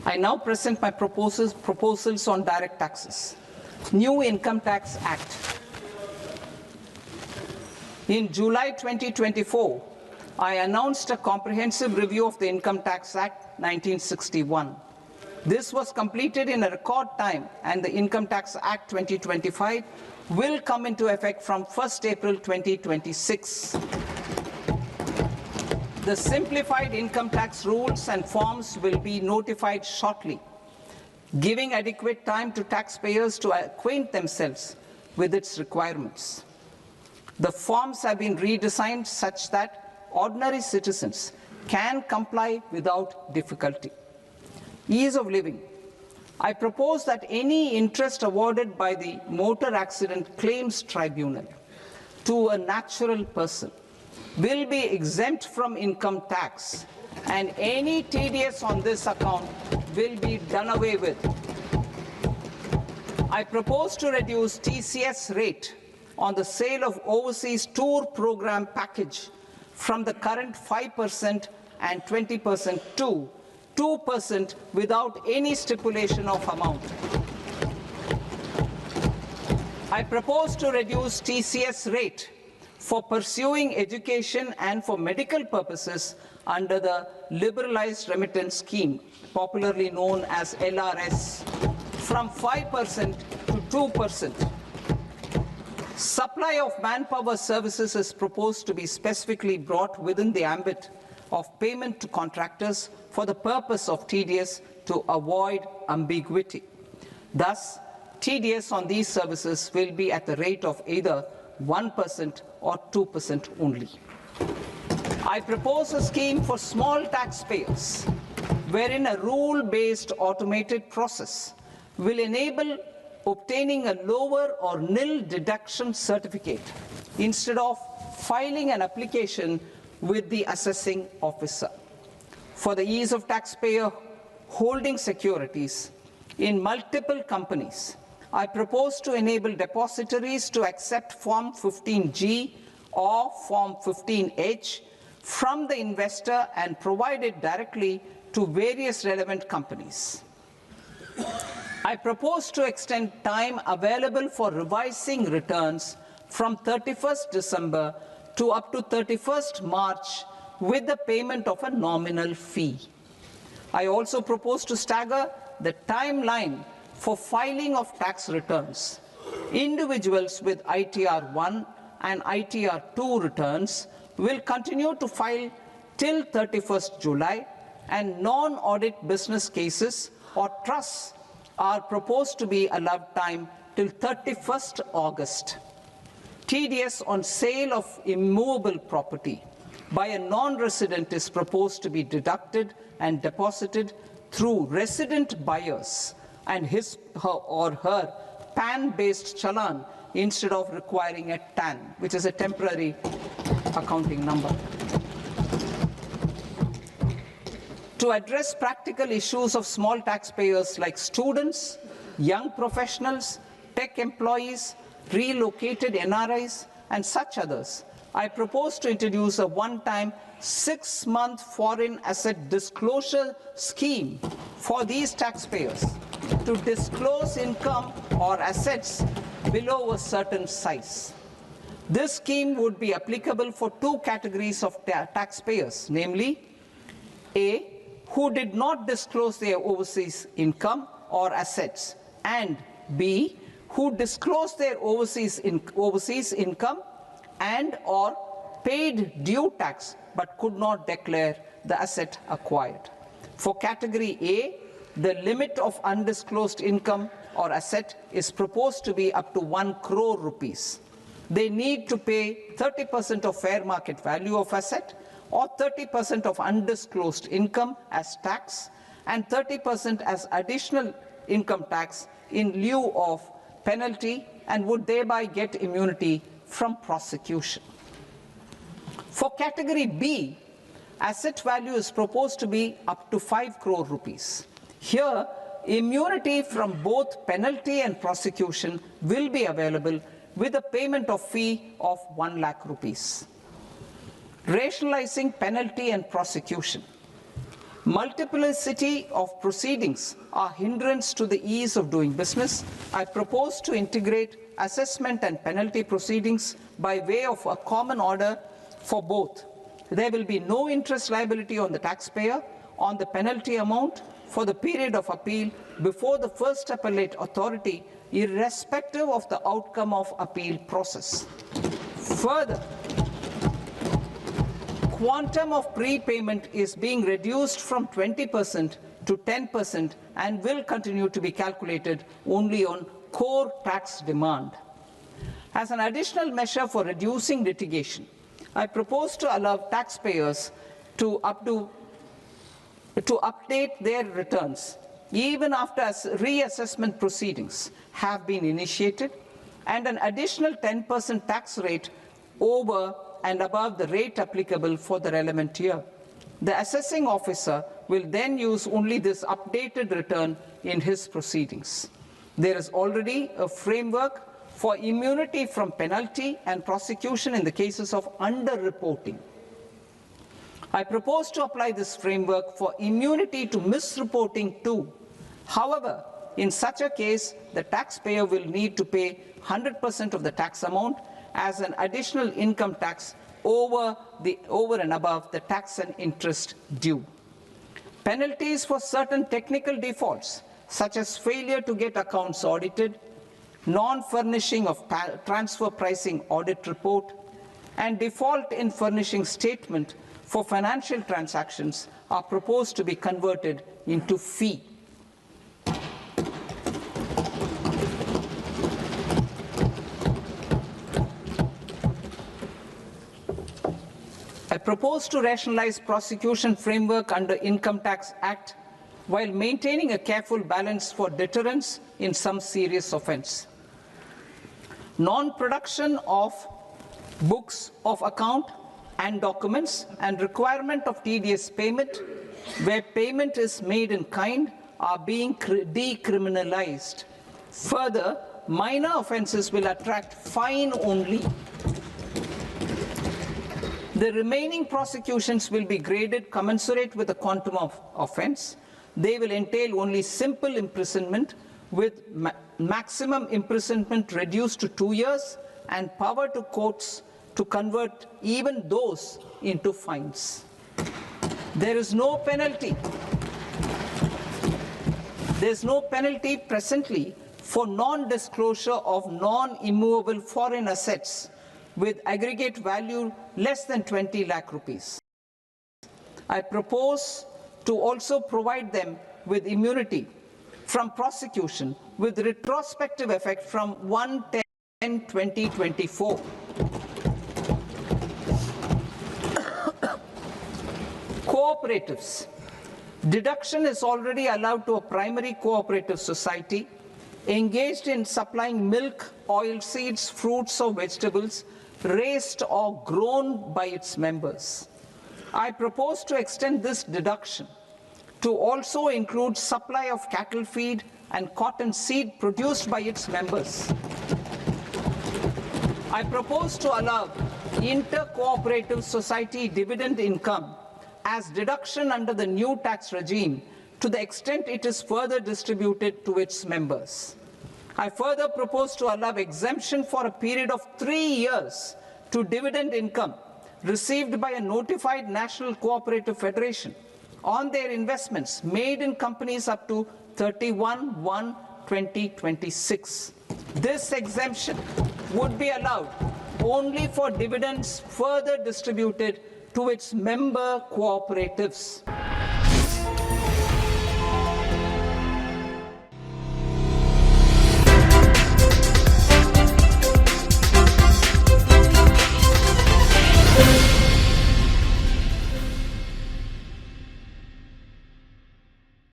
I now present my proposals on direct taxes. New Income Tax Act. In July 2024, I announced a comprehensive review of the Income Tax Act 1961. This was completed in a record time, and the Income Tax Act 2025 will come into effect from 1st April 2026. The simplified income tax rules and forms will be notified shortly, giving adequate time to taxpayers to acquaint themselves with its requirements. The forms have been redesigned such that ordinary citizens can comply without difficulty. Ease of living. I propose that any interest awarded by the Motor Accident Claims Tribunal to a natural person will be exempt from income tax, and any TDS on this account will be done away with. I propose to reduce TCS rate on the sale of overseas tour program package from the current 5% and 20% to 2% without any stipulation of amount. I propose to reduce TCS rate for pursuing education and for medical purposes under the Liberalized Remittance Scheme, popularly known as LRS, from 5% to 2%. Supply of manpower services is proposed to be specifically brought within the ambit of payment to contractors for the purpose of TDS to avoid ambiguity. Thus, TDS on these services will be at the rate of either 1% or 2% only. I propose a scheme for small taxpayers, wherein a rule-based automated process will enable obtaining a lower or nil deduction certificate instead of filing an application with the assessing officer. For the ease of taxpayer holding securities in multiple companies, I propose to enable depositories to accept Form 15G or Form 15H from the investor and provide it directly to various relevant companies. I propose to extend time available for revising returns from 31st December to up to 31st March with the payment of a nominal fee. I also propose to stagger the timeline for filing of tax returns. Individuals with ITR 1 and ITR 2 returns will continue to file till 31st July, and non-audit business cases or trusts are proposed to be allowed time till 31st August. TDS on sale of immovable property by a non-resident is proposed to be deducted and deposited through resident buyers and his or her PAN-based challan instead of requiring a TAN, which is a temporary accounting number. To address practical issues of small taxpayers like students, young professionals, tech employees, relocated NRIs, and such others, I propose to introduce a one-time 6-month foreign asset disclosure scheme for these taxpayers to disclose income or assets below a certain size. This scheme would be applicable for two categories of taxpayers, namely, A, who did not disclose their overseas income or assets, and B, who disclosed their overseas income and or paid due tax but could not declare the asset acquired. For category A, the limit of undisclosed income or asset is proposed to be up to 1 crore rupees. They need to pay 30% of fair market value of asset or 30% of undisclosed income as tax and 30% as additional income tax in lieu of penalty, and would thereby get immunity from prosecution. For category B, asset value is proposed to be up to 5 crore rupees. Here, immunity from both penalty and prosecution will be available with a payment of fee of 1 lakh rupees. Rationalizing penalty and prosecution. Multiplicity of proceedings are hindrance to the ease of doing business. I propose to integrate assessment and penalty proceedings by way of a common order for both. There will be no interest liability on the taxpayer on the penalty amount for the period of appeal before the first appellate authority, irrespective of the outcome of appeal process. Further, quantum of prepayment is being reduced from 20% to 10% and will continue to be calculated only on core tax demand. As an additional measure for reducing litigation, I propose to allow taxpayers to update their returns even after reassessment proceedings have been initiated, and an additional 10% tax rate over and above the rate applicable for the relevant year. The assessing officer will then use only this updated return in his proceedings. There is already a framework for immunity from penalty and prosecution in the cases of underreporting. I propose to apply this framework for immunity to misreporting too. However, in such a case, the taxpayer will need to pay 100% of the tax amount as an additional income tax over and above the tax and interest due. Penalties for certain technical defaults, such as failure to get accounts audited, non-furnishing of transfer pricing audit report, and default in furnishing statement for financial transactions are proposed to be converted into fee. I propose to rationalize prosecution framework under Income Tax Act while maintaining a careful balance for deterrence in some serious offence. Non-production of books of account and documents and requirement of tedious payment where payment is made in kind are being decriminalized. Further, minor offences will attract fine only. The remaining prosecutions will be graded commensurate with the quantum of offence. They will entail only simple imprisonment with maximum imprisonment reduced to 2 years and power to courts to convert even those into fines. There is no penalty. There is no penalty presently for non-disclosure of non-immovable foreign assets with aggregate value less than 20 lakh rupees. I propose to also provide them with immunity from prosecution with retrospective effect from 1/10/2024. Cooperatives. Deduction is already allowed to a primary cooperative society engaged in supplying milk, oilseeds, fruits or vegetables raised or grown by its members. I propose to extend this deduction to also include supply of cattle feed and cotton seed produced by its members. I propose to allow inter-cooperative society dividend income as deduction under the new tax regime to the extent it is further distributed to its members. I further propose to allow exemption for a period of 3 years to dividend income received by a notified national cooperative federation on their investments made in companies up to 31/1/2026. This exemption would be allowed only for dividends further distributed to its member cooperatives.